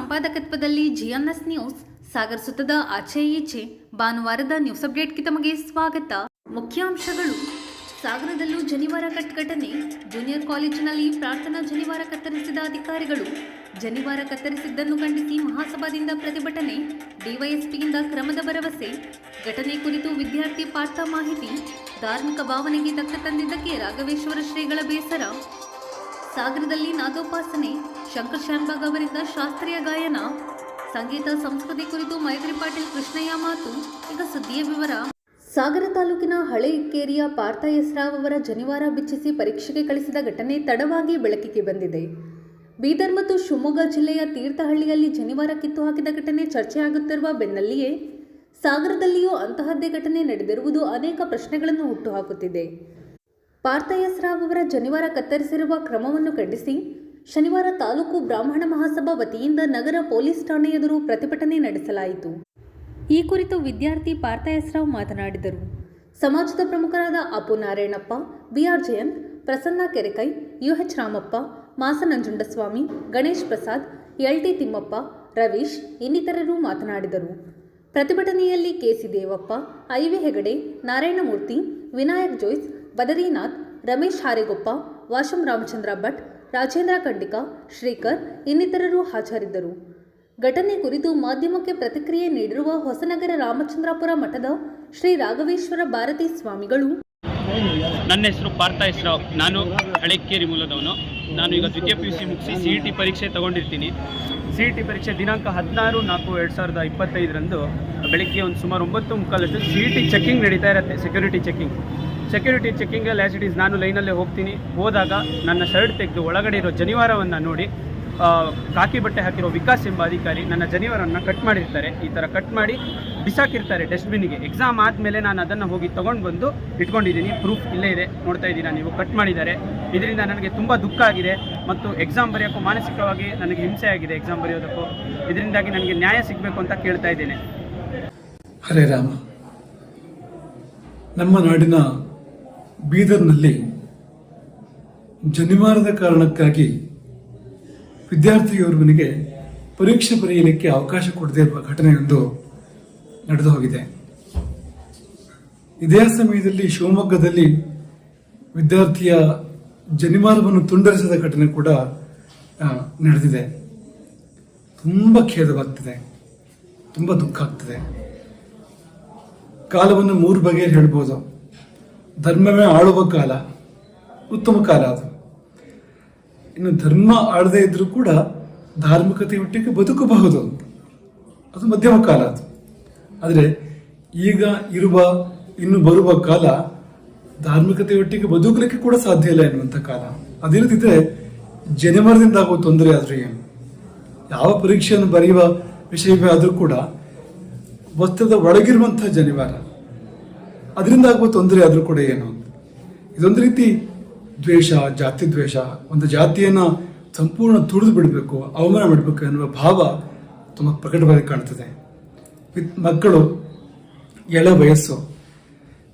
ಸಂಪಾದಕತ್ವದಲ್ಲಿ ಜಿಎನ್ಎಸ್ news Sagar ಸುತ್ತದ ಆಚೆ ಈಚೆ ಭಾನುವಾರದ ನ್ಯೂಸ್ ಅಪ್ಡೇಟ್ಗೆ ತಮಗೆ ಸ್ವಾಗತ. ಮುಖ್ಯಾಂಶಗಳು. ಸಾಗರದಲ್ಲೂ ಜನಿವಾರ ಘಟನೆ. ಜೂನಿಯರ್ ಕಾಲೇಜಿನಲ್ಲಿ ಪ್ರಾರ್ಥನಾ ಜನಿವಾರ ಕತ್ತರಿಸಿದ ಅಧಿಕಾರಿಗಳು. ಜನಿವಾರ ಕತ್ತರಿಸಿದ್ದನ್ನು ಖಂಡಿಸಿ ಮಹಾಸಭಾದಿಂದ ಪ್ರತಿಭಟನೆ. ಡಿವೈಎಸ್ಪಿಯಿಂದ ಕ್ರಮದ ಭರವಸೆ. ಘಟನೆ ಕುರಿತು ವಿದ್ಯಾರ್ಥಿ ಪಾರ್ಥ ಮಾಹಿತಿ. ಧಾರ್ಮಿಕ ಭಾವನೆಗೆ ಧಕ್ಕೆ ತಂದಿದ್ದಕ್ಕೆ ರಾಘವೇಶ್ವರ ಶ್ರೀಗಳ ಬೇಸರ. ಸಾಗರದಲ್ಲಿ ನಾದೋಪಾಸನೆ. ಶಂಕರ್ ಶಾನ್ಭಾಗ್ ಅವರಿಂದ ಶಾಸ್ತ್ರೀಯ ಗಾಯನ. ಸಂಗೀತ ಸಂಸ್ಕೃತಿ ಕುರಿತು ಮೈತ್ರಿ ಪಾಟೀಲ್ ಕೃಷ್ಣಯ್ಯ ಮಾತು. ಈಗ ಸುದ್ದಿಯ ವಿವರ. ಸಾಗರ ತಾಲೂಕಿನ ಹಳೆ ಇಕ್ಕೇರಿಯ ಪಾರ್ಥ ಎಸ್ರಾವ್ ಅವರ ಜನಿವಾರ ಬಿಚ್ಚಿಸಿ ಪರೀಕ್ಷೆಗೆ ಕಳಿಸಿದ ಘಟನೆ ತಡವಾಗಿ ಬೆಳಕಿಗೆ ಬಂದಿದೆ. ಬೀದರ್ ಮತ್ತು ಶಿವಮೊಗ್ಗ ಜಿಲ್ಲೆಯ ತೀರ್ಥಹಳ್ಳಿಯಲ್ಲಿ ಜನಿವಾರ ಕಿತ್ತು ಹಾಕಿದ ಘಟನೆ ಚರ್ಚೆಯಾಗುತ್ತಿರುವ ಬೆನ್ನಲ್ಲಿಯೇ ಸಾಗರದಲ್ಲಿಯೂ ಅಂತಹದ್ದೇ ಘಟನೆ ನಡೆದಿರುವುದು ಅನೇಕ ಪ್ರಶ್ನೆಗಳನ್ನು ಹುಟ್ಟುಹಾಕುತ್ತಿದೆ. ಪಾರ್ಥ ಎಸ್ರಾವ್ ಅವರ ಜನಿವಾರ ಕತ್ತರಿಸಿರುವ ಕ್ರಮವನ್ನು ಖಂಡಿಸಿ ಶನಿವಾರ ತಾಲೂಕು ಬ್ರಾಹ್ಮಣ ಮಹಾಸಭಾ ವತಿಯಿಂದ ನಗರ ಪೊಲೀಸ್ ಠಾಣೆ ಎದುರು ಪ್ರತಿಭಟನೆ ನಡೆಸಲಾಯಿತು. ಈ ಕುರಿತು ವಿದ್ಯಾರ್ಥಿ ಪಾರ್ಥ ಎಸ್ರಾವ್ ಮಾತನಾಡಿದರು. ಸಮಾಜದ ಪ್ರಮುಖರಾದ ಅಪ್ಪು ನಾರಾಯಣಪ್ಪ, ಬಿಆರ್ ಜಯಂತ್, ಪ್ರಸನ್ನ ಕೆರೆಕೈ, ಯುಎಚ್ ರಾಮಪ್ಪ, ಮಾಸ ನಂಜುಂಡಸ್ವಾಮಿ, ಗಣೇಶ್ ಪ್ರಸಾದ್, ಎಲ್ಟಿ ತಿಮ್ಮಪ್ಪ, ರವೀಶ್ ಇನ್ನಿತರರು ಮಾತನಾಡಿದರು. ಪ್ರತಿಭಟನೆಯಲ್ಲಿ ಕೆಸಿ ದೇವಪ್ಪ, ಐವಿ ಹೆಗಡೆ, ನಾರಾಯಣಮೂರ್ತಿ, ವಿನಾಯಕ್ ಜೋಯ್ಸ್, ಬದರಿನಾಥ್, ರಮೇಶ್ ಹಾರೆಗೊಪ್ಪ, ವಾಶಂ ರಾಮಚಂದ್ರ ಭಟ್, ರಾಜೇಂದ್ರ ಖಂಡಿಕಾ, ಶ್ರೀಕರ್ ಇನ್ನಿತರರು ಹಾಜರಿದ್ದರು. ಘಟನೆ ಕುರಿತು ಮಾಧ್ಯಮಕ್ಕೆ ಪ್ರತಿಕ್ರಿಯೆ ನೀಡಿರುವ ಹೊಸನಗರ ರಾಮಚಂದ್ರಾಪುರ ಮಠದ ಶ್ರೀ ರಾಘವೇಶ್ವರ ಭಾರತಿ ಸ್ವಾಮಿಗಳು, ನನ್ನ ಹೆಸರು ಪಾರ್ಥ ಎಸ್ರಾವ್. ನಾನು ಹಳೆಕ್ಕೇರಿ ಮೂಲದವನು. ನಾನು ಈಗ ದ್ವಿತೀಯ PUC ಮುಗಿಸಿ CET ಪರೀಕ್ಷೆ ತಗೊಂಡಿರ್ತೀನಿ. CET ಪರೀಕ್ಷೆ ದಿನಾಂಕ 16/4/2025 ಬೆಳಗ್ಗೆ ಒಂದು ಸುಮಾರು 9:45 CET ಚೆಕಿಂಗ್ ನಡೀತಾ ಇರುತ್ತೆ. ಸೆಕ್ಯೂರಿಟಿ ಚೆಕಿಂಗಲ್ಲಿ ಆ್ಯಸ್ ಇಟ್ ಈಸ್ ನಾನು ಲೈನಲ್ಲೇ ಹೋಗ್ತೀನಿ. ಹೋದಾಗ ನನ್ನ ಶರ್ಟ್ ತೆಗೆದು ಒಳಗಡೆ ಇರೋ ಜನಿವಾರವನ್ನು ನೋಡಿ ಕಾಕಿ ಬಟ್ಟೆ ಹಾಕಿರೋ ವಿಕಾಸ್ ಎಂಬ ಅಧಿಕಾರಿ ನನ್ನ ಜನಿವಾರವನ್ನು ಕಟ್ ಮಾಡಿರ್ತಾರೆ. ಈ ಥರ ಕಟ್ ಮಾಡಿ ಬಿಸಾಕಿರ್ತಾರೆ ಡಸ್ಟ್ಬಿನ್ನಿಗೆ. ಎಕ್ಸಾಮ್ ಆದಮೇಲೆ ನಾನು ಅದನ್ನು ಹೋಗಿ ತೊಗೊಂಡು ಬಂದು ಇಟ್ಕೊಂಡಿದ್ದೀನಿ. ಪ್ರೂಫ್ ಇಲ್ಲೇ ಇದೆ, ನೋಡ್ತಾ ಇದ್ದೀರಾ ನೀವು. ಕಟ್ ಮಾಡಿದ್ದಾರೆ. ಇದರಿಂದ ನನಗೆ ತುಂಬ ದುಃಖ ಆಗಿದೆ ಮತ್ತು ಎಕ್ಸಾಮ್ ಬರೆಯೋಕ್ಕೂ ಮಾನಸಿಕವಾಗಿ ನನಗೆ ಹಿಂಸೆ ಆಗಿದೆ. ಎಕ್ಸಾಮ್ ಬರೆಯೋದಕ್ಕೂ ಇದರಿಂದಾಗಿ ನನಗೆ ನ್ಯಾಯ ಸಿಗಬೇಕು ಅಂತ ಕೇಳ್ತಾ ಇದ್ದೇನೆ. ಹರೇ ರಾಮ. ನಮ್ಮ ನಾಡಿನ ಬೀದರ್ನಲ್ಲಿ ಜನಿವಾರದ ಕಾರಣಕ್ಕಾಗಿ ವಿದ್ಯಾರ್ಥಿಯೋರ್ವನಿಗೆ ಪರೀಕ್ಷೆ ಬರೆಯಲಿಕ್ಕೆ ಅವಕಾಶ ಕೊಡದೇ ಇರುವ ಘಟನೆಯೊಂದು ನಡೆದು ಹೋಗಿದೆ. ಇದೇ ಸಮಯದಲ್ಲಿ ಶಿವಮೊಗ್ಗದಲ್ಲಿ ವಿದ್ಯಾರ್ಥಿಯ ಜನಿವಾರವನ್ನು ತುಂಡರಿಸಿದ ಘಟನೆ ಕೂಡ ನಡೆದಿದೆ. ತುಂಬ ಖೇದವಾಗ್ತಿದೆ, ತುಂಬ ದುಃಖ ಆಗ್ತಿದೆ. ಕಾಲವನ್ನು 3 ಬಗೆಯಲ್ಲಿ ಹೇಳ್ಬೋದು. ಧರ್ಮವೇ ಆಳುವ ಕಾಲ ಉತ್ತಮ ಕಾಲ ಅದು. ಇನ್ನು ಧರ್ಮ ಆಳದೇ ಇದ್ರೂ ಕೂಡ ಧಾರ್ಮಿಕತೆಯೊಟ್ಟಿಗೆ ಬದುಕಬಹುದು, ಅದು ಮಧ್ಯಮ ಕಾಲ ಅದು. ಆದರೆ ಈಗ ಇರುವ ಇನ್ನು ಬರುವ ಕಾಲ ಧಾರ್ಮಿಕತೆಯೊಟ್ಟಿಗೆ ಬದುಕಲಿಕ್ಕೆ ಕೂಡ ಸಾಧ್ಯ ಇಲ್ಲ ಎನ್ನುವಂಥ ಕಾಲ. ಅದಿಲ್ಲದಿದ್ದರೆ ಜನಿವಾರದಿಂದ ಆಗುವ ತೊಂದರೆ ಆದರೂ ಏನು? ಯಾವ ಪರೀಕ್ಷೆಯನ್ನು ಬರೆಯುವ ವಿಷಯವೇ ಆದರೂ ಕೂಡ ವಸ್ತ್ರದ ಒಳಗಿರುವಂತಹ ಜನಿವಾರ, ಅದರಿಂದ ಆಗುವ ತೊಂದರೆ ಆದರೂ ಕೂಡ ಏನು? ಇದೊಂದು ರೀತಿ ದ್ವೇಷ, ಜಾತಿ ದ್ವೇಷ. ಒಂದು ಜಾತಿಯನ್ನು ಸಂಪೂರ್ಣ ತುಳಿದು ಬಿಡಬೇಕು, ಅವಮಾನ ಮಾಡಬೇಕು ಎನ್ನುವ ಭಾವ ತುಂಬ ಪ್ರಕಟವಾಗಿ ಕಾಣ್ತದೆ. ಮಕ್ಕಳು ಎಳ ವಯಸ್ಸು,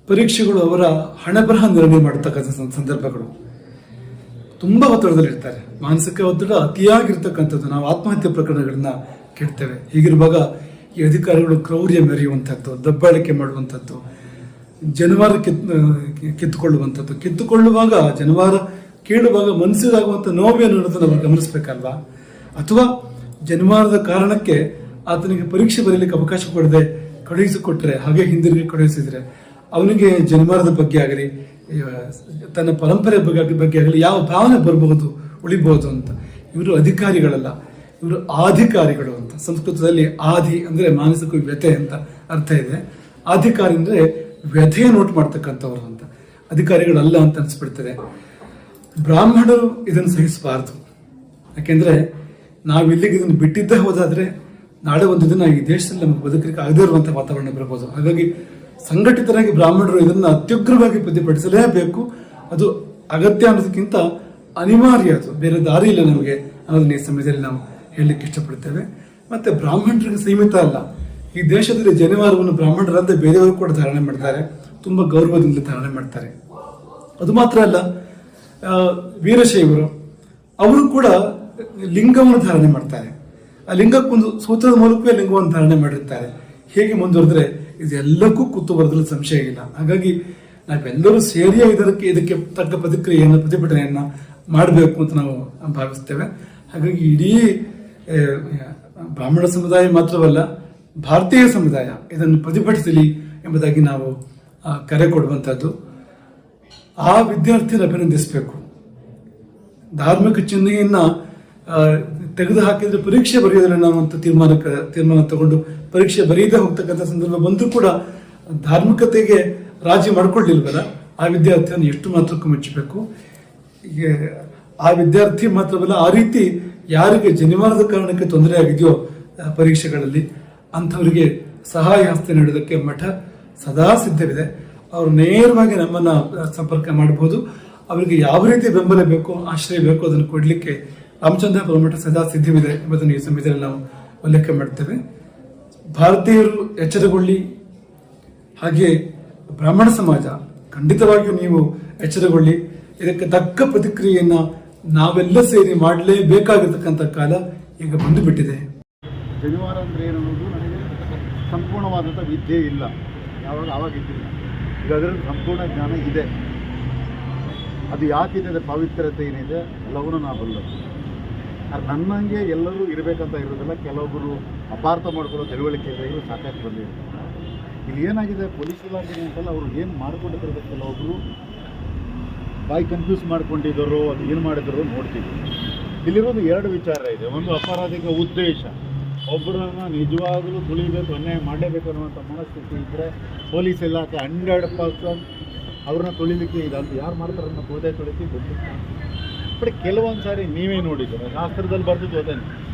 ಪರೀಕ್ಷೆಗಳು ಅವರ ಹಣಬರಹ ನಿರ್ಣಯ ಮಾಡತಕ್ಕಂಥ ಸಂದರ್ಭಗಳು. ತುಂಬ ಒತ್ತಡದಲ್ಲಿರ್ತಾರೆ. ಮಾನಸಿಕ ಒತ್ತಡ ಅತಿಯಾಗಿರ್ತಕ್ಕಂಥದ್ದು. ನಾವು ಆತ್ಮಹತ್ಯೆ ಪ್ರಕರಣಗಳನ್ನ ಕೇಳ್ತೇವೆ. ಹೀಗಿರುವಾಗ ಈ ಅಧಿಕಾರಿಗಳು ಕ್ರೌರ್ಯ ಮೆರೆಯುವಂಥದ್ದು, ದಬ್ಬಾಳಿಕೆ ಮಾಡುವಂಥದ್ದು, ಜನಿವಾರ ಕಿತ್ತುಕೊಳ್ಳುವಂಥದ್ದು. ಕಿತ್ತುಕೊಳ್ಳುವಾಗ, ಜನಿವಾರ ಕೇಳುವಾಗ ಮನಸ್ಸಿಗಾಗುವಂಥ ನೋವೇನು ಅನ್ನೋದನ್ನು ನಾವು ಗಮನಿಸಬೇಕಲ್ವಾ? ಅಥವಾ ಜನಿವಾರದ ಕಾರಣಕ್ಕೆ ಆತನಿಗೆ ಪರೀಕ್ಷೆ ಬರೀಲಿಕ್ಕೆ ಅವಕಾಶ ಕೊಡದೆ ಕಳುಹಿಸಿಕೊಟ್ರೆ, ಹಾಗೆ ಹಿಂದಿರುಗಿ ಕಳುಹಿಸಿದ್ರೆ ಅವನಿಗೆ ಜನಿವಾರದ ಬಗ್ಗೆ ಆಗಲಿ, ತನ್ನ ಪರಂಪರೆ ಬಗ್ಗೆ ಆಗಲಿ ಯಾವ ಭಾವನೆ ಬರಬಹುದು, ಉಳಿಬಹುದು ಅಂತ. ಇವರು ಅಧಿಕಾರಿಗಳಲ್ಲ, ಇವರು ಆಧಿಕಾರಿಗಳು ಅಂತ. ಸಂಸ್ಕೃತದಲ್ಲಿ ಆದಿ ಅಂದರೆ ಮಾನಸಿಕ ವ್ಯಥೆ ಅಂತ ಅರ್ಥ ಇದೆ. ಆಧಿಕಾರಿ ಅಂದರೆ ವ್ಯಥೆಯ ನೋಟ್ ಮಾಡ್ತಕ್ಕಂಥವ್ರು ಅಂತ. ಅಧಿಕಾರಿಗಳಲ್ಲ ಅಂತ ಅನಿಸ್ಬಿಡ್ತದೆ. ಬ್ರಾಹ್ಮಣರು ಇದನ್ನು ಸಹಿಸಬಾರ್ದು. ಯಾಕೆಂದರೆ ನಾವು ಇಲ್ಲಿಗೆ ಇದನ್ನು ಬಿಟ್ಟಿದ್ದೇ ಹೋದಾದರೆ ನಾಳೆ ಒಂದು ದಿನ ಈ ದೇಶದಲ್ಲಿ ನಮಗೆ ಬದುಕಲಿಕ್ಕೆ ಆಗದೇ ಇರುವಂಥ ವಾತಾವರಣ ಬರಬಹುದು. ಹಾಗಾಗಿ ಸಂಘಟಿತರಾಗಿ ಬ್ರಾಹ್ಮಣರು ಇದನ್ನು ಅತ್ಯುಗ್ರವಾಗಿ ಪ್ರತಿಭಟಿಸಲೇಬೇಕು. ಅದು ಅಗತ್ಯ ಅನ್ನೋದಕ್ಕಿಂತ ಅನಿವಾರ್ಯ, ಅದು ಬೇರೆ ದಾರಿ ಇಲ್ಲ ನಮಗೆ ಅನ್ನೋದನ್ನ ಈ ಸಮಯದಲ್ಲಿ ನಾವು ಹೇಳಲಿಕ್ಕೆ ಇಷ್ಟಪಡ್ತೇವೆ. ಮತ್ತೆ ಬ್ರಾಹ್ಮಣರಿಗೆ ಸೀಮಿತ ಅಲ್ಲ, ಈ ದೇಶದಲ್ಲಿ ಜನಿವಾರವನ್ನು ಬ್ರಾಹ್ಮಣರಂತೆ ಬೇರೆಯವರು ಕೂಡ ಧಾರಣೆ ಮಾಡ್ತಾರೆ, ತುಂಬ ಗೌರವದಿಂದ ಧಾರಣೆ ಮಾಡ್ತಾರೆ. ಅದು ಮಾತ್ರ ಅಲ್ಲ, ವೀರಶೈವರು ಅವರು ಕೂಡ ಲಿಂಗವನ್ನು ಧಾರಣೆ ಮಾಡ್ತಾರೆ. ಆ ಲಿಂಗಕ್ಕೊಂದು ಸೂತ್ರದ ಮೂಲಕವೇ ಲಿಂಗವನ್ನು ಧಾರಣೆ ಮಾಡಿರ್ತಾರೆ. ಹೇಗೆ ಮುಂದುವರೆದ್ರೆ ಇದೆಲ್ಲಕ್ಕೂ ಕೂತು ಬರೋದ್ರಲ್ಲಿ ಸಂಶಯ ಇಲ್ಲ. ಹಾಗಾಗಿ ನಾವೆಲ್ಲರೂ ಸೇರಿಯೇ ಇದಕ್ಕೆ ತಕ್ಕ ಪ್ರತಿಭಟನೆಯನ್ನ ಮಾಡಬೇಕು ಅಂತ ನಾವು ಭಾವಿಸ್ತೇವೆ. ಹಾಗಾಗಿ ಇಡೀ ಬ್ರಾಹ್ಮಣ ಸಮುದಾಯ ಮಾತ್ರವಲ್ಲ, ಭಾರತೀಯ ಸಮುದಾಯ ಇದನ್ನು ಪ್ರತಿಭಟಿಸಲಿ ಎಂಬುದಾಗಿ ನಾವು ಕರೆ ಕೊಡುವಂಥದ್ದು. ಆ ವಿದ್ಯಾರ್ಥಿಯನ್ನು ಅಭಿನಂದಿಸಬೇಕು. ಧಾರ್ಮಿಕ ಚಿಹ್ನೆಯನ್ನ ತೆಗೆದು ಹಾಕಿದ್ರೆ ಪರೀಕ್ಷೆ ಬರೆಯೋದಿಲ್ಲ ಅನ್ನುವಂಥ ತೀರ್ಮಾನ ತಗೊಂಡು ಪರೀಕ್ಷೆ ಬರೆಯದೇ ಹೋಗ್ತಕ್ಕಂಥ ಸಂದರ್ಭ ಬಂದರೂ ಕೂಡ ಧಾರ್ಮಿಕತೆಗೆ ರಾಜಿ ಮಾಡ್ಕೊಳ್ಳಿಲ್ವಲ್ಲ, ಆ ವಿದ್ಯಾರ್ಥಿಯನ್ನು ಎಷ್ಟು ಮಾತ್ರಕ್ಕೂ ಮೆಚ್ಚಬೇಕು. ಆ ವಿದ್ಯಾರ್ಥಿ ಮಾತ್ರವಲ್ಲ, ಆ ರೀತಿ ಯಾರಿಗೆ ಜನಿವಾರದ ಕಾರಣಕ್ಕೆ ತೊಂದರೆ ಆಗಿದೆಯೋ ಪರೀಕ್ಷೆಗಳಲ್ಲಿ ಅಂಥವರಿಗೆ ಸಹಾಯ ಹಸ್ತ ನೀಡೋದಕ್ಕೆ ಮಠ ಸದಾ ಸಿದ್ಧವಿದೆ. ಅವರು ನೇರವಾಗಿ ನಮ್ಮನ್ನ ಸಂಪರ್ಕ ಮಾಡಬಹುದು. ಅವರಿಗೆ ಯಾವ ರೀತಿ ಬೆಂಬಲ ಬೇಕೋ, ಆಶ್ರಯ ಬೇಕೋ ಅದನ್ನು ಕೊಡಲಿಕ್ಕೆ ರಾಮಚಂದ್ರಾಪುರ ಮಠ ಸದಾ ಸಿದ್ಧವಿದೆ ಎಂಬುದನ್ನು ಈ ಸಮಯದಲ್ಲಿ ನಾವು ಉಲ್ಲೇಖ ಮಾಡ್ತೇವೆ. ಭಾರತೀಯರು ಎಚ್ಚರಗೊಳ್ಳಿ. ಹಾಗೆ ಬ್ರಾಹ್ಮಣ ಸಮಾಜ ಖಂಡಿತವಾಗಿಯೂ ನೀವು ಎಚ್ಚರಗೊಳ್ಳಿ. ಇದಕ್ಕೆ ತಕ್ಕ ಪ್ರತಿಕ್ರಿಯೆಯನ್ನ ನಾವೆಲ್ಲ ಸೇರಿ ಮಾಡಲೇಬೇಕಾಗಿರ್ತಕ್ಕಂಥ ಕಾಲ ಈಗ ಬಂದು ಬಿಟ್ಟಿದೆ. ಶನಿವಾರ ಅಂದರೆ ಏನು ಅನ್ನೋದು ನನಗೆ ಸಂಪೂರ್ಣವಾದಂಥ ವಿದ್ಯೆ ಇಲ್ಲ, ಆವಾಗಿದ್ದಿಲ್ಲ. ಈಗ ಅದರಲ್ಲಿ ಸಂಪೂರ್ಣ ಜ್ಞಾನ ಇದೆ. ಅದು ಯಾಕಿದೆ, ಅದರ ಪವಿತ್ರತೆ ಏನಿದೆ ಎಲ್ಲವನ್ನೂ ನಾವು ಬಲ್ಲದು. ಆದರೆ ನನ್ನಂಗೆ ಎಲ್ಲರೂ ಇರಬೇಕಂತ ಇರೋದಿಲ್ಲ. ಕೆಲವೊಬ್ಬರು ಅಪಾರ್ಥ ಮಾಡ್ಕೊಳ್ಳೋ ತಿಳುವಳಿಕೆ ಇರೋರು ಸಾಕಷ್ಟು ಬಂದಿದೆ. ಇಲ್ಲಿ ಏನಾಗಿದೆ, ಪೊಲೀಸ್ ಇಲಾಖೆ ಅಂತಲ್ಲ, ಅವರು ಏನು ಮಾಡ್ಕೊಂಡಿರೋದು ಕೆಲವೊಬ್ಬರು ಬಾಯಿ ಕನ್ಫ್ಯೂಸ್ ಮಾಡ್ಕೊಂಡಿದ್ದಾರೋ ಅದು ಏನು ಮಾಡಿದ್ರು ನೋಡ್ತೀವಿ. ಇಲ್ಲಿರೋದು ಎರಡು ವಿಚಾರ ಇದೆ. ಒಂದು ಅಪರಾಧಿಕ ಉದ್ದೇಶ, ಒಬ್ಬರನ್ನು ನಿಜವಾಗಲೂ ತುಳಿಬೇಕು, ಅನ್ಯಾಯ ಮಾಡಲೇಬೇಕು ಅನ್ನುವಂಥ ಮನಸ್ಥಿತಿ ಇದ್ದರೆ ಪೊಲೀಸ್ ಇಲಾಖೆ 100% ಅವ್ರನ್ನ ತುಳಿಲಿಕ್ಕೆ ಇದಂತ ಯಾರು ಮಾಡ್ತಾರೆ ಅನ್ನೋ ಹೋದೆ ತುಳಿಸಿ ಗೊತ್ತಿಲ್ಲ. ಬಟ್ ಕೆಲವೊಂದು ಸಾರಿ ನೀವೇ ನೋಡಿದ್ದೀರ, ಶಾಸ್ತ್ರದಲ್ಲಿ ಬರ್ತಿದ್ದು ಅದೇನು,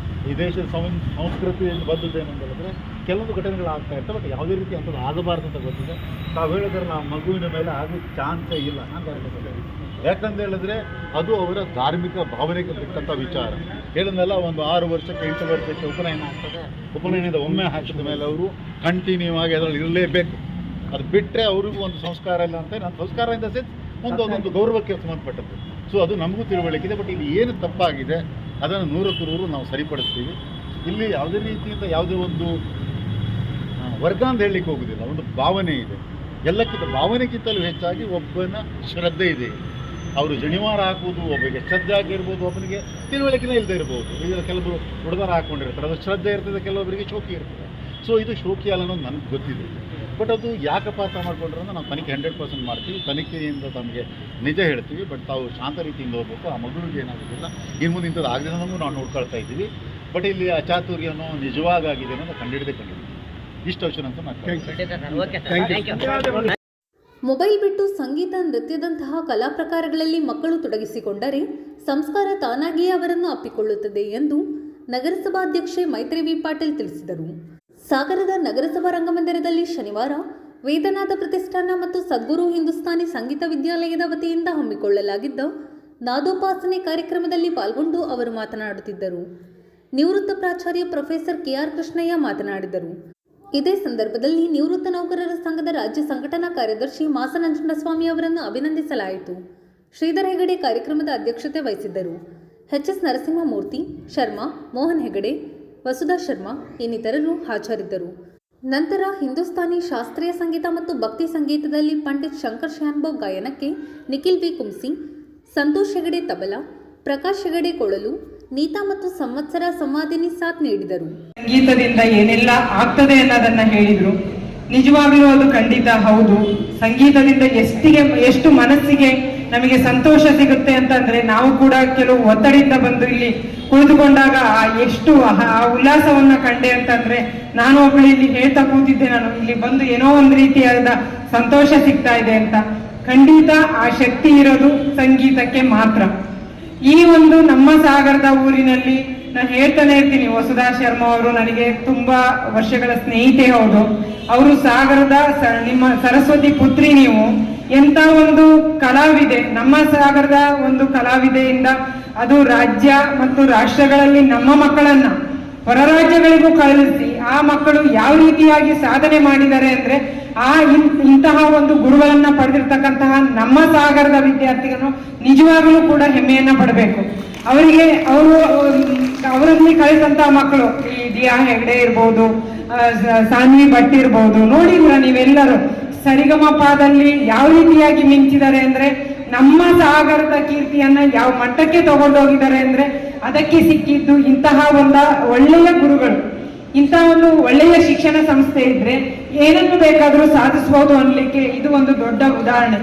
ಈ ದೇಶದ ಸಂಸ್ಕೃತಿಯಲ್ಲಿ ಬಂದದ್ದೇನು ಅಂತ ಹೇಳಿದ್ರೆ ಕೆಲವೊಂದು ಘಟನೆಗಳು ಆಗ್ತಾ ಇರ್ತವೆ. ಬಟ್ ಯಾವುದೇ ರೀತಿ ಅಂಥದ್ದು ಆಗಬಾರ್ದು ಅಂತ ಗೊತ್ತಿದೆ. ತಾವು ಹೇಳಿದ್ರೆ ನಾವು ಮಗುವಿನ ಮೇಲೆ ಆಗೋ ಚಾನ್ಸೇ ಇಲ್ಲ ಅಂತ ಹೇಳ್ತದೆ. ಯಾಕಂತ ಹೇಳಿದ್ರೆ ಅದು ಅವರ ಧಾರ್ಮಿಕ ಭಾವನೆಗೆ ಬಿಟ್ಟಂಥ ವಿಚಾರ. ಹೇಳಿದ್ನಲ್ಲ, ಒಂದು 6 ವರ್ಷಕ್ಕೆ 8 ವರ್ಷಕ್ಕೆ ಉಪನಯನ ಆಗ್ತದೆ. ಉಪನಯನದ ಒಮ್ಮೆ ಹಾಕಿದ ಮೇಲೆ ಅವರು ಕಂಟಿನ್ಯೂ ಆಗಿ ಅದರಲ್ಲಿ ಇರಲೇಬೇಕು. ಅದು ಬಿಟ್ಟರೆ ಅವ್ರಿಗೂ ಒಂದು ಸಂಸ್ಕಾರ ಇಲ್ಲ ಅಂತ. ನಾನು ಸಂಸ್ಕಾರ ಇಂದ ಸೆನ್ಸ್ ಒಂದೊಂದು ಗೌರವಕ್ಕೆ ಸಂಬಂಧಪಟ್ಟದ್ದು. ಸೊ ಅದು ನಮಗೂ ತಿಳುವಳಿಕೆ. ಬಟ್ ಇಲ್ಲಿ ಏನು ತಪ್ಪಾಗಿದೆ ಅದನ್ನು 100ಕ್ಕೆ 100 ನಾವು ಸರಿಪಡಿಸ್ತೀವಿ. ಇಲ್ಲಿ ಯಾವುದೇ ರೀತಿಯಿಂದ ಯಾವುದೇ ಒಂದು ವರ್ಗ ಅಂತ ಹೇಳಲಿಕ್ಕೆ ಹೋಗೋದಿಲ್ಲ. ಒಂದು ಭಾವನೆ ಇದೆ. ಎಲ್ಲಕ್ಕಿಂತ ಭಾವನೆಗಿಂತಲೂ ಹೆಚ್ಚಾಗಿ ಒಬ್ಬನ ಶ್ರದ್ಧೆ ಇದೆ. ಅವರು ಜನಿವಾರ ಹಾಕುವುದು ಒಬ್ಬರಿಗೆ ಶ್ರದ್ಧೆ ಆಗಿರ್ಬೋದು, ಒಬ್ಬನಿಗೆ ತಿಳುವಳಿಕೆನೇ ಇಲ್ಲದೆ ಇರ್ಬೋದು. ಈಗ ಕೆಲವರು ಹುಡುಗರು ಹಾಕ್ಕೊಂಡಿರ್ತಾರೆ, ಅದು ಶ್ರದ್ಧೆ ಇರ್ತದೆ, ಕೆಲವೊಬ್ಬರಿಗೆ ಶೋಕಿ ಇರ್ತದೆ. ಸೊ ಇದು ಶೋಕಿ ಅಲ್ಲ ಅನ್ನೋದು ನನಗೆ ಗೊತ್ತಿದೆ. ಬಟ್ ಅದು ಯಾಕಪ್ಪ ಅರ್ಥ ಮಾಡ್ಕೊಂಡ್ರೆ ನಾವು ತನಿಖೆ 100% ಮಾಡ್ತೀವಿ. ತನಿಖೆಯಿಂದ ತಮಗೆ ನಿಜ ಹೇಳ್ತೀವಿ. ಬಟ್ ತಾವು ಶಾಂತ ರೀತಿಯಿಂದ ಹೋಗ್ಬೇಕು. ಆ ಮಗುವಿಗೆ ಏನಾಗೋದಿಲ್ಲ, ಇನ್ನು ಮುಂದೆ ಇಂಥದ್ದು ಆಗದೆ ನಮಗೂ ನಾವು ನೋಡ್ಕೊಳ್ತಾ ಇದ್ದೀವಿ. ಬಟ್ ಇಲ್ಲಿ ಅಚಾತುರ್ಯನೋ ನಿಜವಾಗಿದೆ ಅನ್ನೋದು ಕಂಡಿಡಿದ್ದೀವಿ. ಇಷ್ಟು ವಿಷಯ ಅಂತ ನಾನು ಮೊಬೈಲ್ ಬಿಟ್ಟು ಸಂಗೀತ, ನೃತ್ಯದಂತಹ ಕಲಾ ಪ್ರಕಾರಗಳಲ್ಲಿ ಮಕ್ಕಳು ತೊಡಗಿಸಿಕೊಂಡರೆ ಸಂಸ್ಕಾರ ತಾನಾಗಿಯೇ ಅವರನ್ನು ಅಪ್ಪಿಕೊಳ್ಳುತ್ತದೆ ಎಂದು ನಗರಸಭಾಧ್ಯಕ್ಷೆ ಮೈತ್ರಿ ವಿ ಪಾಟೀಲ್ ತಿಳಿಸಿದರು. ಸಾಗರದ ನಗರಸಭಾ ರಂಗಮಂದಿರದಲ್ಲಿ ಶನಿವಾರ ವೇದನಾದ ಪ್ರತಿಷ್ಠಾನ ಮತ್ತು ಸದ್ಗುರು ಹಿಂದೂಸ್ತಾನಿ ಸಂಗೀತ ವಿದ್ಯಾಲಯದ ವತಿಯಿಂದ ಹಮ್ಮಿಕೊಳ್ಳಲಾಗಿದ್ದ ನಾದೋಪಾಸನೆ ಕಾರ್ಯಕ್ರಮದಲ್ಲಿ ಪಾಲ್ಗೊಂಡು ಅವರು ಮಾತನಾಡುತ್ತಿದ್ದರು. ನಿವೃತ್ತ ಪ್ರಾಚಾರ್ಯ ಪ್ರೊಫೆಸರ್ ಕೆಆರ್ ಕೃಷ್ಣಯ್ಯ ಮಾತನಾಡಿದರು. ಇದೇ ಸಂದರ್ಭದಲ್ಲಿ ನಿವೃತ್ತ ನೌಕರರ ಸಂಘದ ರಾಜ್ಯ ಸಂಘಟನಾ ಕಾರ್ಯದರ್ಶಿ ಮಾಸ ನಂಜುಂಡಸ್ವಾಮಿ ಅವರನ್ನು ಅಭಿನಂದಿಸಲಾಯಿತು. ಶ್ರೀಧರ್ ಹೆಗಡೆ ಕಾರ್ಯಕ್ರಮದ ಅಧ್ಯಕ್ಷತೆ ವಹಿಸಿದ್ದರು. ಎಚ್.ಎಸ್. ನರಸಿಂಹಮೂರ್ತಿ, ಶರ್ಮಾ, ಮೋಹನ್ ಹೆಗಡೆ, ವಸುಧಾ ಶರ್ಮಾ ಇನ್ನಿತರರು ಹಾಜರಿದ್ದರು. ನಂತರ ಹಿಂದೂಸ್ತಾನಿ ಶಾಸ್ತ್ರೀಯ ಸಂಗೀತ ಮತ್ತು ಭಕ್ತಿ ಸಂಗೀತದಲ್ಲಿ ಪಂಡಿತ್ ಶಂಕರ್ ಶಾನ್ಭೋಗ್ ಗಾಯನಕ್ಕೆ ನಿಖಿಲ್ ವಿ ಕುಂಸಿ, ಸಂತೋಷ್ ಹೆಗಡೆ ತಬಲಾ, ಪ್ರಕಾಶ್ ಹೆಗಡೆ ಕೊಳಲು, ನೀತಾ ಮತ್ತು ಸಂವತ್ಸರ ಸಂವಾದಿನಿ ಸಾಥ್ ನೀಡಿದರು. ಸಂಗೀತದಿಂದ ಏನೆಲ್ಲ ಆಗ್ತದೆ ಅನ್ನೋದನ್ನ ಹೇಳಿದ್ರು. ನಿಜವಾಗ್ಲೂ ಅದು ಖಂಡಿತ ಹೌದು. ಸಂಗೀತದಿಂದ ಎಷ್ಟು ಮನಸ್ಸಿಗೆ ನಮಗೆ ಸಂತೋಷ ಸಿಗುತ್ತೆ ಅಂತಂದ್ರೆ, ನಾವು ಕೂಡ ಕೆಲವು ಒತ್ತಡದಿಂದ ಬಂದು ಇಲ್ಲಿ ಕುಳಿತುಕೊಂಡಾಗ ಎಷ್ಟು ಆ ಉಲ್ಲಾಸವನ್ನ ಕಂಡೆ ಅಂತಂದ್ರೆ, ನಾನು ಒಬ್ಳು ಇಲ್ಲಿ ಹೇಳ್ತಾ ಕೂತಿದ್ದೆ, ನಾನು ಇಲ್ಲಿ ಬಂದು ಏನೋ ಒಂದು ರೀತಿಯಾದ ಸಂತೋಷ ಸಿಗ್ತಾ ಇದೆ ಅಂತ. ಖಂಡಿತ ಆ ಶಕ್ತಿ ಇರೋದು ಸಂಗೀತಕ್ಕೆ ಮಾತ್ರ. ಈ ಒಂದು ನಮ್ಮ ಸಾಗರದ ಊರಿನಲ್ಲಿ ನಾನು ಹೇಳ್ತಾನೆ ಇರ್ತೀನಿ, ವಸುಧಾ ಶರ್ಮಾ ಅವರು ನನಗೆ ತುಂಬಾ ವರ್ಷಗಳ ಸ್ನೇಹಿತೆ. ಹೌದು, ಅವರು ಸಾಗರದ ನಿಮ್ಮ ಸರಸ್ವತಿ ಪುತ್ರಿ. ನೀವು ಎಂತ ಒಂದು ಕಲಾವಿದೆ, ನಮ್ಮ ಸಾಗರದ ಒಂದು ಕಲಾವಿದೆಯಿಂದ ಅದು ರಾಜ್ಯ ಮತ್ತು ರಾಷ್ಟ್ರಗಳಲ್ಲಿ ನಮ್ಮ ಮಕ್ಕಳನ್ನ ಹೊರ ರಾಜ್ಯಗಳಿಗೂ ಕಳಿಸಿ ಆ ಮಕ್ಕಳು ಯಾವ ರೀತಿಯಾಗಿ ಸಾಧನೆ ಮಾಡಿದ್ದಾರೆ ಅಂದ್ರೆ, ಇಂತಹ ಒಂದು ಗುರುಗಳನ್ನ ಪಡೆದಿರ್ತಕ್ಕಂತಹ ನಮ್ಮ ಸಾಗರದ ವಿದ್ಯಾರ್ಥಿಗಳು ನಿಜವಾಗಲೂ ಕೂಡ ಹೆಮ್ಮೆಯನ್ನ ಪಡಬೇಕು. ಅವರಿಗೆ ಅವರಲ್ಲಿ ಕಲಿತಂತ ಮಕ್ಕಳು ಈ ದಿಯಾ ಹೆಗ್ಡೆ ಇರ್ಬೋದು, ಸಾನ್ವಿ ಭಟ್ ಇರ್ಬೋದು, ನೋಡಿದ್ರ ನೀವೆಲ್ಲರೂ ಸರಿಗಮಪದಲ್ಲಿ ಯಾವ ರೀತಿಯಾಗಿ ಮಿಂಚಿದ್ದಾರೆ ಅಂದ್ರೆ, ನಮ್ಮ ಸಾಗರದ ಕೀರ್ತಿಯನ್ನ ಯಾವ ಮಟ್ಟಕ್ಕೆ ತಗೊಂಡೋಗಿದ್ದಾರೆ ಅಂದ್ರೆ ಅದಕ್ಕೆ ಸಿಕ್ಕಿದ್ದು ಇಂತಹ ಒಂದು ಒಳ್ಳೆಯ ಗುರುಗಳು. ಇಂತಹ ಒಂದು ಒಳ್ಳೆಯ ಶಿಕ್ಷಣ ಸಂಸ್ಥೆ ಇದ್ರೆ ಏನನ್ನು ಬೇಕಾದರೂ ಸಾಧಿಸಬಹುದು ಅನ್ಲಿಕ್ಕೆ ಇದು ಒಂದು ದೊಡ್ಡ ಉದಾಹರಣೆ.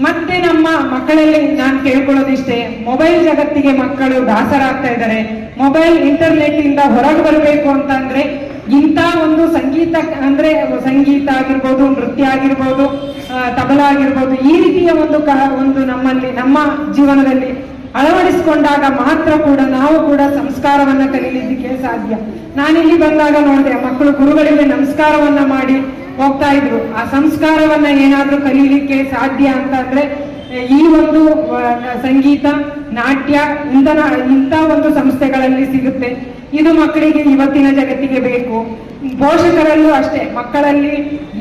ಮತ್ತೆ ನಮ್ಮ ಮಕ್ಕಳಲ್ಲಿ ನಾನು ಕೇಳ್ಕೊಳ್ಳೋದಿಷ್ಟೇ, ಮೊಬೈಲ್ ಜಗತ್ತಿಗೆ ಮಕ್ಕಳು ದಾಸರಾಗ್ತಾ ಇದ್ದಾರೆ. ಮೊಬೈಲ್ ಇಂಟರ್ನೆಟ್ ಇಂದ ಹೊರಗೆ ಬರಬೇಕು ಅಂತಂದ್ರೆ ಇಂಥ ಒಂದು ಸಂಗೀತ ಅಂದ್ರೆ ಸಂಗೀತ ಆಗಿರ್ಬೋದು, ನೃತ್ಯ ಆಗಿರ್ಬೋದು, ತಬಲ ಆಗಿರ್ಬೋದು, ಈ ರೀತಿಯ ಒಂದು ನಮ್ಮಲ್ಲಿ ನಮ್ಮ ಜೀವನದಲ್ಲಿ ಅಳವಡಿಸಿಕೊಂಡಾಗ ಮಾತ್ರ ಕೂಡ ನಾವು ಕೂಡ ಸಂಸ್ಕಾರವನ್ನ ಕಲೀಲಿಕ್ಕೆ ಸಾಧ್ಯ. ನಾನಿಲ್ಲಿ ಬಂದಾಗ ನೋಡಿದೆ ಮಕ್ಕಳು ಗುರುಗಳಿಗೆ ನಮಸ್ಕಾರವನ್ನ ಮಾಡಿ ಹೋಗ್ತಾ ಇದ್ರು. ಆ ಸಂಸ್ಕಾರವನ್ನ ಏನಾದ್ರೂ ಕಲೀಲಿಕ್ಕೆ ಸಾಧ್ಯ ಅಂತ ಅಂದ್ರೆ ಈ ಒಂದು ಸಂಗೀತ, ನಾಟ್ಯ ಇಂಥ ಒಂದು ಸಂಸ್ಥೆಗಳಲ್ಲಿ ಸಿಗುತ್ತೆ. ಇದು ಮಕ್ಕಳಿಗೆ ಇವತ್ತಿನ ಜಗತ್ತಿಗೆ ಬೇಕು. ಪೋಷಕರಲ್ಲೂ ಅಷ್ಟೇ, ಮಕ್ಕಳಲ್ಲಿ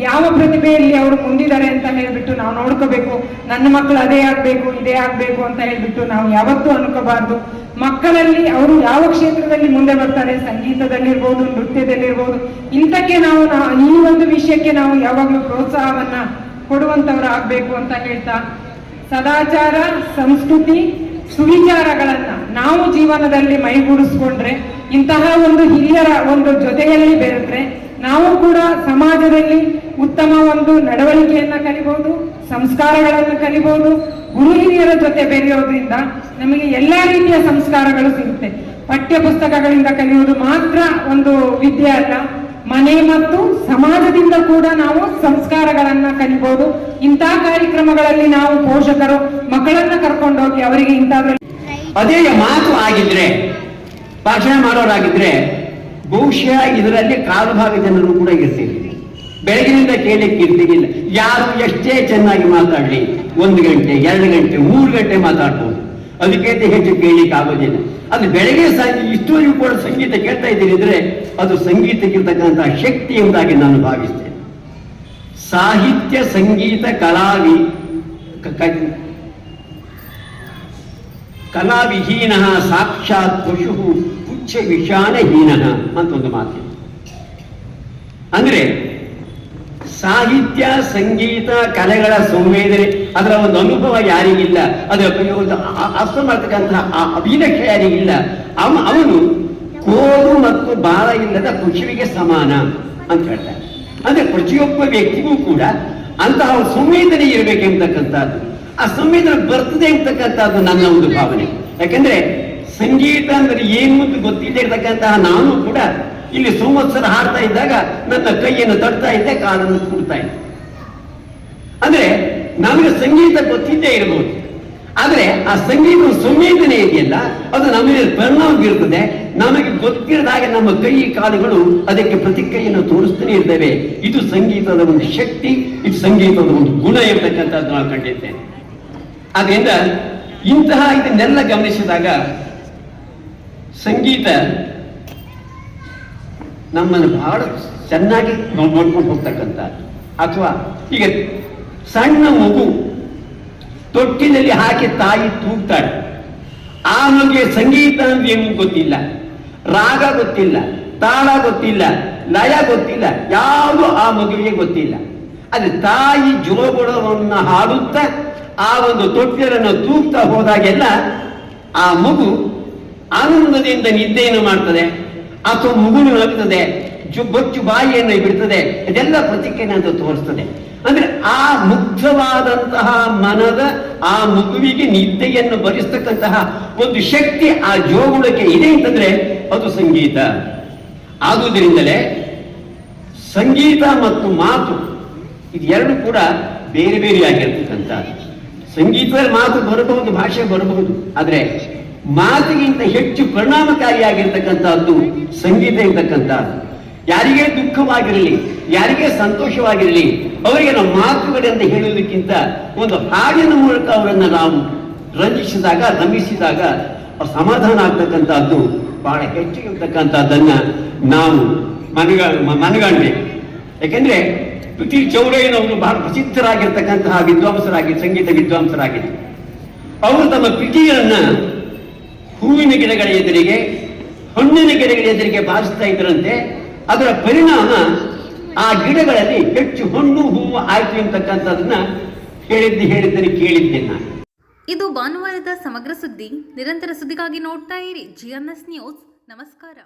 ಯಾವ ಪ್ರತಿಭೆಯಲ್ಲಿ ಅವರು ಮುಂದಿದ್ದಾರೆ ಅಂತ ಹೇಳ್ಬಿಟ್ಟು ನಾವು ನೋಡ್ಕೋಬೇಕು. ನನ್ನ ಮಕ್ಕಳು ಅದೇ ಆಗ್ಬೇಕು, ಇದೇ ಆಗ್ಬೇಕು ಅಂತ ಹೇಳ್ಬಿಟ್ಟು ನಾವು ಯಾವತ್ತೂ ಅನ್ಕೋಬಾರ್ದು. ಮಕ್ಕಳಲ್ಲಿ ಅವರು ಯಾವ ಕ್ಷೇತ್ರದಲ್ಲಿ ಮುಂದೆ ಬರ್ತಾರೆ, ಸಂಗೀತದಲ್ಲಿರ್ಬೋದು, ನೃತ್ಯದಲ್ಲಿರ್ಬೋದು, ಇಂಥಕ್ಕೆ ನಾವು ಈ ಒಂದು ವಿಷಯಕ್ಕೆ ನಾವು ಯಾವಾಗಲೂ ಪ್ರೋತ್ಸಾಹವನ್ನ ಕೊಡುವಂತವ್ರು ಆಗ್ಬೇಕು ಅಂತ ಹೇಳ್ತಾ, ಸದಾಚಾರ, ಸಂಸ್ಕೃತಿ, ಸುವಿಚಾರಗಳನ್ನ ನಾವು ಜೀವನದಲ್ಲಿ ಮೈಗೂಡಿಸ್ಕೊಂಡ್ರೆ, ಇಂತಹ ಒಂದು ಹಿರಿಯರ ಒಂದು ಜೊತೆಯಲ್ಲಿ ಬೆರೆತ್ರೆ ನಾವು ಕೂಡ ಸಮಾಜದಲ್ಲಿ ಉತ್ತಮ ಒಂದು ನಡವಳಿಕೆಯನ್ನ ಕಲಿಬಹುದು, ಸಂಸ್ಕಾರಗಳನ್ನು ಕಲಿಬಹುದು. ಗುರು ಹಿರಿಯರ ಜೊತೆ ಬೆರೆಯೋದ್ರಿಂದ ನಮಗೆ ಎಲ್ಲಾ ರೀತಿಯ ಸಂಸ್ಕಾರಗಳು ಸಿಗುತ್ತೆ. ಪಠ್ಯ ಪುಸ್ತಕಗಳಿಂದ ಕಲಿಯುವುದು ಮಾತ್ರ ಒಂದು ವಿದ್ಯೆ ಅಲ್ಲ, ಮನೆ ಮತ್ತು ಸಮಾಜದಿಂದ ಕೂಡ ನಾವು ಸಂಸ್ಕಾರಗಳನ್ನ ಕಲಿಬಹುದು. ಇಂತಹ ಕಾರ್ಯಕ್ರಮಗಳಲ್ಲಿ ನಾವು ಪೋಷಕರು ಮಕ್ಕಳನ್ನ ಕರ್ಕೊಂಡೋಗಿ ಅವರಿಗೆ ಇಂಥದ್ರಲ್ಲಿ ಅದೇ ಮಾತು ಆಗಿದ್ರೆ, ಭಾಷಣ ಮಾಡೋರಾಗಿದ್ರೆ ಬಹುಶಃ ಇದರಲ್ಲಿ ಕಾಲುಭಾಗ ಜನರು ಕೂಡ ಇರ್ತೀವಿ. ಬೆಳಗಿನಿಂದ ಕೇಳಲಿಕ್ಕೆ ಇರ್ತಿರ್ಲಿಲ್ಲ. ಯಾರು ಎಷ್ಟೇ ಚೆನ್ನಾಗಿ ಮಾತಾಡಲಿ 1 ಗಂಟೆ 2 ಗಂಟೆ 3 ಗಂಟೆ ಮಾತಾಡ್ಬೋದು, ಅದಕ್ಕಿಂತ ಹೆಚ್ಚು ಕೇಳಲಿಕ್ಕೆ ಆಗೋದಿಲ್ಲ. ಅದು ಬೆಳಗ್ಗೆ ಇಷ್ಟೊಂದು ಕೂಡ ಸಂಗೀತ ಕೇಳ್ತಾ ಇದ್ದೀರಿ ಅಂದ್ರೆ ಅದು ಸಂಗೀತಕ್ಕಿರ್ತಕ್ಕಂತಹ ಶಕ್ತಿ ಎಂಬುದಾಗಿ ನಾನು ಭಾವಿಸ್ತೇನೆ. ಸಾಹಿತ್ಯ ಸಂಗೀತ ಕಲಾವಿಹೀನ ಸಾಕ್ಷಾತ್ ಪಶು ಪುಚ್ಛ ವಿಷಾಣಹೀನ ಅಂತ ಒಂದು ಮಾತು. ಅಂದ್ರೆ ಸಾಹಿತ್ಯ ಸಂಗೀತ ಕಲೆಗಳ ಸಂವೇದನೆ, ಅದರ ಒಂದು ಅನುಭವ ಯಾರಿಗಿಲ್ಲ, ಅದರ ಅರ್ಥ ಮಾಡ್ತಕ್ಕಂತಹ ಅಭಿಲಕ್ಷ ಯಾರಿಗಿಲ್ಲ, ಅವನು ಕೋರು ಮತ್ತು ಬಾಳ ಇಲ್ಲದ ಪಶುವಿಗೆ ಸಮಾನ ಅಂತ ಹೇಳ್ತಾರೆ. ಅಂದ್ರೆ ಪ್ರತಿಯೊಬ್ಬ ವ್ಯಕ್ತಿಗೂ ಕೂಡ ಅಂತಹ ಸಂವೇದನೆ ಇರಬೇಕೆಂಬತಕ್ಕಂಥದ್ದು, ಆ ಸಂವೇದನೆ ಬರ್ತದೆ ಅಂತಕ್ಕಂಥದ್ದು ನನ್ನ ಒಂದು ಭಾವನೆ. ಯಾಕಂದ್ರೆ ಸಂಗೀತ ಅಂದ್ರೆ ಏನು ಅಂತ ಗೊತ್ತಿಲ್ಲದೆ ಇರತಕ್ಕಂತಹ ನಾನು ಕೂಡ ಇಲ್ಲಿ ಸಂವತ್ಸರ ಹಾಡ್ತಾ ಇದ್ದಾಗ ನನ್ನ ಕೈಯನ್ನು ತಡ್ತಾ ಇದ್ದೆ, ಕಾಲನ್ನು ಕೂಡ್ತಾ ಇದ್ದೆ. ಅಂದ್ರೆ ನಮಗೆ ಸಂಗೀತ ಗೊತ್ತಿದ್ದೇ ಇರಬಹುದು, ಆದ್ರೆ ಆ ಸಂಗೀತ ಸಂವೇದನೆ ಇದೆಯಲ್ಲ ಅದು ನಮಗೆ ಪರಿಣಾಮ ಬೀರುತ್ತದೆ. ನಮಗೆ ಗೊತ್ತಿರದಾಗ ನಮ್ಮ ಕೈ ಕಾಲುಗಳು ಅದಕ್ಕೆ ಪ್ರತಿಕ್ರಿಯೆಯನ್ನು ತೋರಿಸ್ತಾನೆ ಇರ್ತೇವೆ. ಇದು ಸಂಗೀತದ ಒಂದು ಶಕ್ತಿ, ಇದು ಸಂಗೀತದ ಒಂದು ಗುಣ ಇರತಕ್ಕಂಥದ್ದು ನಾವು ಕಂಡಿದ್ದೇನೆ. ಆದ್ರಿಂದ ಇದನ್ನೆಲ್ಲ ಗಮನಿಸಿದಾಗ ಸಂಗೀತ ನಮ್ಮನ್ನು ಬಹಳ ಚೆನ್ನಾಗಿ ನೋಡ್ಕೊಂಡು ಹೋಗ್ತಕ್ಕಂಥ, ಅಥವಾ ಈಗ ಸಣ್ಣ ಮಗು ತೊಟ್ಟಿನಲ್ಲಿ ಹಾಕಿ ತಾಯಿ ತೂಗ್ತಾಳೆ, ಆ ಮಗುವಿಗೆ ಸಂಗೀತ ಅಂದ್ರೆ ಏನು ಗೊತ್ತಿಲ್ಲ, ರಾಗ ಗೊತ್ತಿಲ್ಲ, ತಾಳ ಗೊತ್ತಿಲ್ಲ, ಲಯ ಗೊತ್ತಿಲ್ಲ, ಯಾವುದು ಆ ಮಗುವಿಗೆ ಗೊತ್ತಿಲ್ಲ. ಅದು ತಾಯಿ ಜೋಗುಳವನ್ನ ಹಾಡುತ್ತಾ ಆ ಒಂದು ತೊಟ್ಟಿಲನ್ನು ತೂಗ್ತಾ ಹೋದಾಗೆಲ್ಲ ಆ ಮಗು ಆನಂದದಿಂದ ನಿದ್ದೆಯನ್ನು ಮಾಡ್ತದೆ, ಅಥವಾ ಮಗುನು ನಗ್ತದೆ, ಬೊಚ್ಚು ಬಾಯಿಯನ್ನು ಬಿಡ್ತದೆ. ಇದೆಲ್ಲ ಪ್ರತಿಕ್ರಿಯೆ ಅಂತ ತೋರಿಸ್ತದೆ. ಅಂದ್ರೆ ಆ ಮುಗ್ಧವಾದಂತಹ ಮನದ ಆ ಮಗುವಿಗೆ ನಿದ್ದೆಯನ್ನು ಭರಿಸ್ತಕ್ಕಂತಹ ಒಂದು ಶಕ್ತಿ ಆ ಜೋಗುಳಕ್ಕೆ ಇದೆ ಅಂತಂದ್ರೆ ಅದು ಸಂಗೀತ. ಆದುದರಿಂದಲೇ ಸಂಗೀತ ಮತ್ತು ಮಾತು ಇದೆರಡು ಕೂಡ ಬೇರೆ ಬೇರೆಯಾಗಿರ್ತಕ್ಕಂಥ. ಸಂಗೀತದಲ್ಲಿ ಮಾತು ಬರಬಹುದು, ಭಾಷೆ ಬರಬಹುದು, ಆದ್ರೆ ಮಾತಿಗಿಂತ ಹೆಚ್ಚು ಪರಿಣಾಮಕಾರಿಯಾಗಿರ್ತಕ್ಕಂಥದ್ದು ಸಂಗೀತ ಇರ್ತಕ್ಕಂಥದ್ದು. ಯಾರಿಗೇ ದುಃಖವಾಗಿರಲಿ, ಯಾರಿಗೇ ಸಂತೋಷವಾಗಿರಲಿ, ಅವರಿಗೆ ನಾವು ಮಾತುಗಳಿಂದ ಹೇಳುವುದಕ್ಕಿಂತ ಒಂದು ಹಾಡಿನ ಮೂಲಕ ಅವರನ್ನು ನಾವು ರಂಜಿಸಿದಾಗ, ರಮಿಸಿದಾಗ ಸಮಾಧಾನ ಆಗ್ತಕ್ಕಂಥದ್ದು ಬಹಳ ಹೆಚ್ಚಿಗಿರ್ತಕ್ಕಂಥದ್ದನ್ನ ನಾವು ಮನಗಂಡ್ಬೇಕು. ಯಾಕೆಂದ್ರೆ ಪೃಥ್ವಿ ಚೌಡಯ್ಯನವರು ಬಹಳ ಪ್ರಸಿದ್ಧರಾಗಿರ್ತಕ್ಕಂತಹ ಸಂಗೀತ ವಿದ್ವಾಂಸರಾಗಿದ್ದರು. ಅವರು ತಮ್ಮ ಕೃತಿಯನ್ನ ಹೂವಿನ ಗಿಡಗಳ ಎದುರಿಗೆ, ಹಣ್ಣಿನ ಗಿಡಗಳ ಎದುರಿಗೆ ಬಾರಿಸ್ತಾ ಇದ್ರಂತೆ. ಅದರ ಪರಿಣಾಮ ಆ ಗಿಡಗಳಲ್ಲಿ ಹೆಚ್ಚು ಹಣ್ಣು ಹೂವು ಆಯ್ತು ಅಂತಕ್ಕಂಥದನ್ನ ಹೇಳಿದ್ದೇನೆ ಕೇಳಿದ್ದೆ ನಾನು. ಇದು ಭಾನುವಾರದ ಸಮಗ್ರ ಸುದ್ದಿ. ನಿರಂತರ ಸುದ್ದಿಗಾಗಿ ನೋಡ್ತಾ ಇರಿ GNS ನ್ಯೂಸ್. ನಮಸ್ಕಾರ.